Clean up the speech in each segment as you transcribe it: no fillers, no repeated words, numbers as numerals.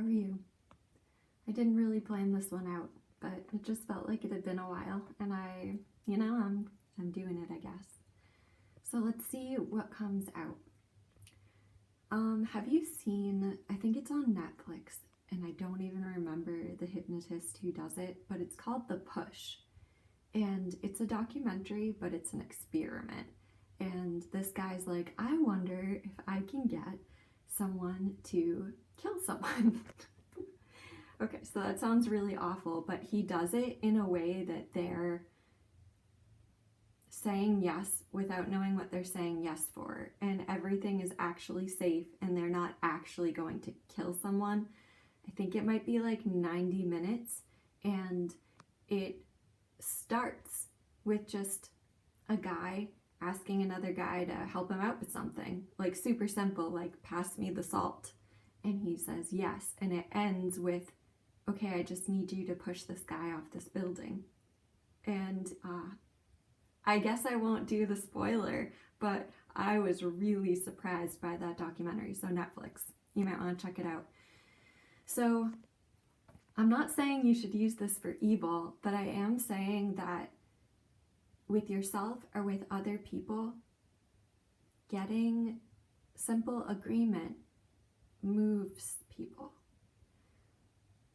are you? I didn't really plan this one out, but it just felt like it had been a while, and I'm doing it, I guess. So let's see what comes out. Have you seen, I think it's on Netflix, and I don't even remember the hypnotist who does it, but it's called The Push. And it's a documentary, but it's an experiment. And this guy's like, I wonder if I can get someone to kill someone. Okay, so that sounds really awful, but he does it in a way that they're saying yes without knowing what they're saying yes for, and everything is actually safe, and they're not actually going to kill someone. I think it might be like 90 minutes, and it starts with just a guy asking another guy to help him out with something, like super simple, like pass me the salt, and he says yes, and it ends with, okay, I just need you to push this guy off this building. And I guess I won't do the spoiler, but I was really surprised by that documentary. So Netflix, you might want to check it out. So I'm not saying you should use this for evil, but I am saying that with yourself or with other people, getting simple agreement moves people.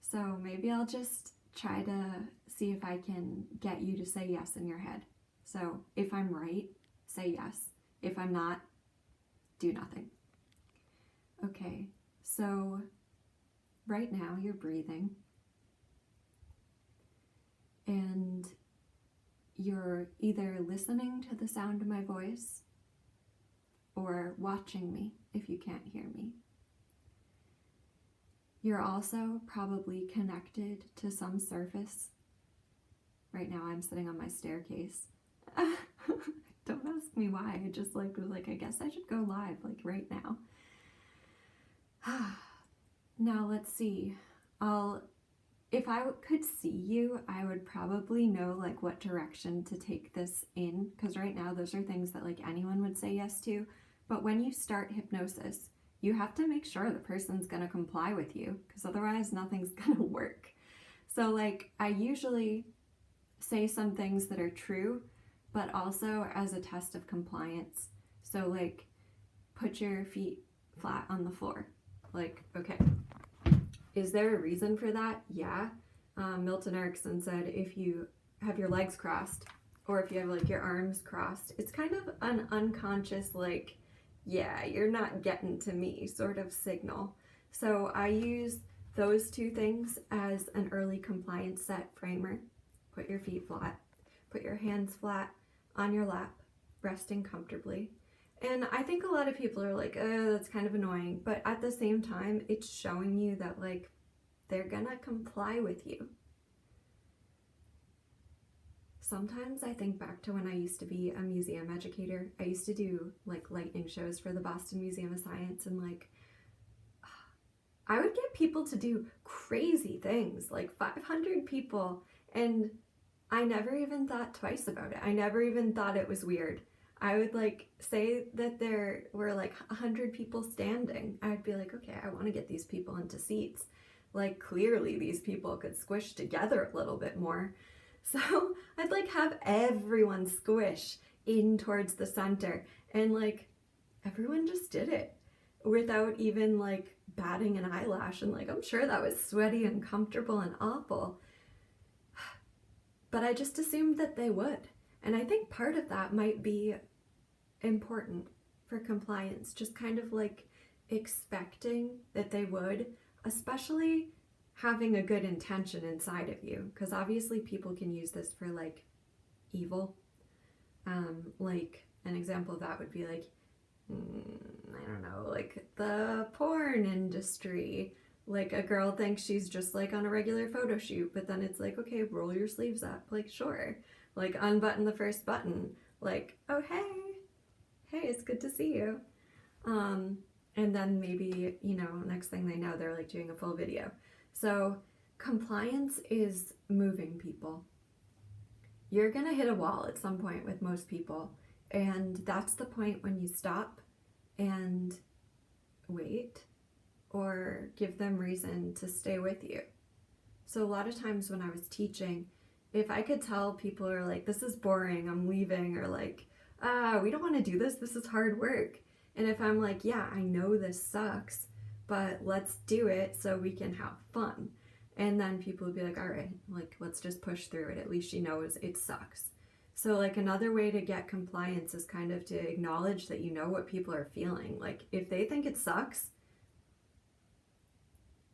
So maybe I'll just try to see if I can get you to say yes in your head. So if I'm right, say yes. If I'm not, do nothing. Okay, so right now you're breathing and you're either listening to the sound of my voice or watching me if you can't hear me. You're also probably connected to some surface. Right now I'm sitting on my staircase. Don't ask me why. I just was like, I guess I should go live like right now. Now let's see. If I could see you, I would probably know like what direction to take this in, because right now those are things that like anyone would say yes to. But when you start hypnosis, you have to make sure the person's gonna comply with you, because otherwise nothing's gonna work. So like I usually say some things that are true, but also as a test of compliance. So like put your feet flat on the floor. Like, okay, is there a reason for that? Yeah. Milton Erickson said if you have your legs crossed or if you have like your arms crossed, it's kind of an unconscious like, yeah, you're not getting to me sort of signal. So I use those two things as an early compliance set framer. Put your feet flat, put your hands flat on your lap, resting comfortably. And I think a lot of people are like, oh, that's kind of annoying. But at the same time, it's showing you that like they're gonna comply with you. Sometimes I think back to when I used to be a museum educator. I used to do like lightning shows for the Boston Museum of Science, and like I would get people to do crazy things, like 500 people, and I never even thought twice about it. I never even thought it was weird. I would like say that there were like 100 people standing. I'd be like, okay, I want to get these people into seats. Like clearly these people could squish together a little bit more. So I'd like have everyone squish in towards the center, and like everyone just did it without even like batting an eyelash, and like I'm sure that was sweaty and uncomfortable and awful. But I just assumed that they would. And I think part of that might be important for compliance, just kind of like expecting that they would, especially having a good intention inside of you, because obviously people can use this for like evil. Like an example of that would be like, I don't know, like the porn industry. Like a girl thinks she's just like on a regular photo shoot, but then it's like, okay, roll your sleeves up. Like, sure. Like unbutton the first button. Like, oh, hey, it's good to see you. And then maybe, next thing they know, they're like doing a full video. So compliance is moving people. You're going to hit a wall at some point with most people. And that's the point when you stop and wait, or give them reason to stay with you. So a lot of times when I was teaching, if I could tell people are like, this is boring, I'm leaving, or like, we don't want to do this, this is hard work. And if I'm like, yeah, I know this sucks, but let's do it so we can have fun. And then people would be like, all right, like, let's just push through it. At least she knows it sucks. So like another way to get compliance is kind of to acknowledge that you know what people are feeling. Like if they think it sucks,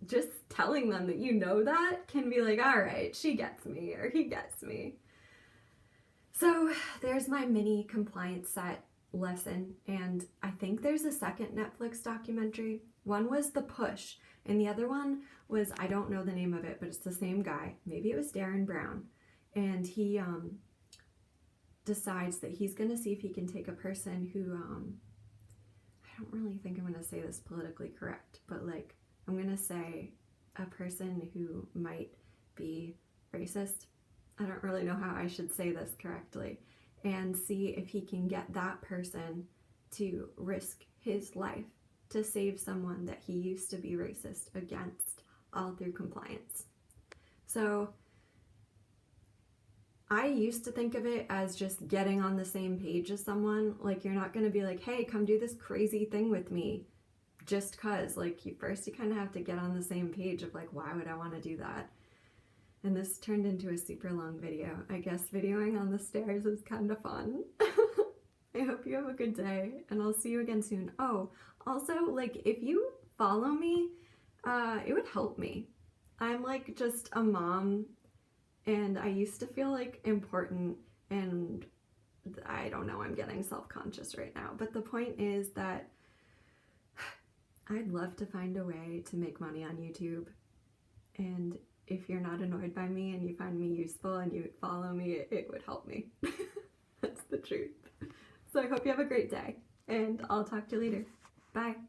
just telling them that you know that can be like, all right, she gets me or he gets me. So there's my mini compliance set lesson, and I think there's a second Netflix documentary. One was The Push, and the other one was, I don't know the name of it, but it's the same guy. Maybe it was Darren Brown. And he decides that he's going to see if he can take a person who, I don't really think I'm going to say this politically correct, but like, I'm going to say a person who might be racist. I don't really know how I should say this correctly. And see if he can get that person to risk his life to save someone that he used to be racist against, all through compliance. So I used to think of it as just getting on the same page as someone. Like, you're not going to be like, hey, come do this crazy thing with me just cause. Like, you kind of have to get on the same page of like, why would I want to do that? And this turned into a super long video. I guess videoing on the stairs is kind of fun. I hope you have a good day, and I'll see you again soon. Oh, also, like, if you follow me, it would help me. I'm like just a mom, and I used to feel like important, and I don't know, I'm getting self-conscious right now. But the point is that I'd love to find a way to make money on YouTube, and if you're not annoyed by me and you find me useful and you follow me, it would help me. That's the truth. So I hope you have a great day, and I'll talk to you later. Bye.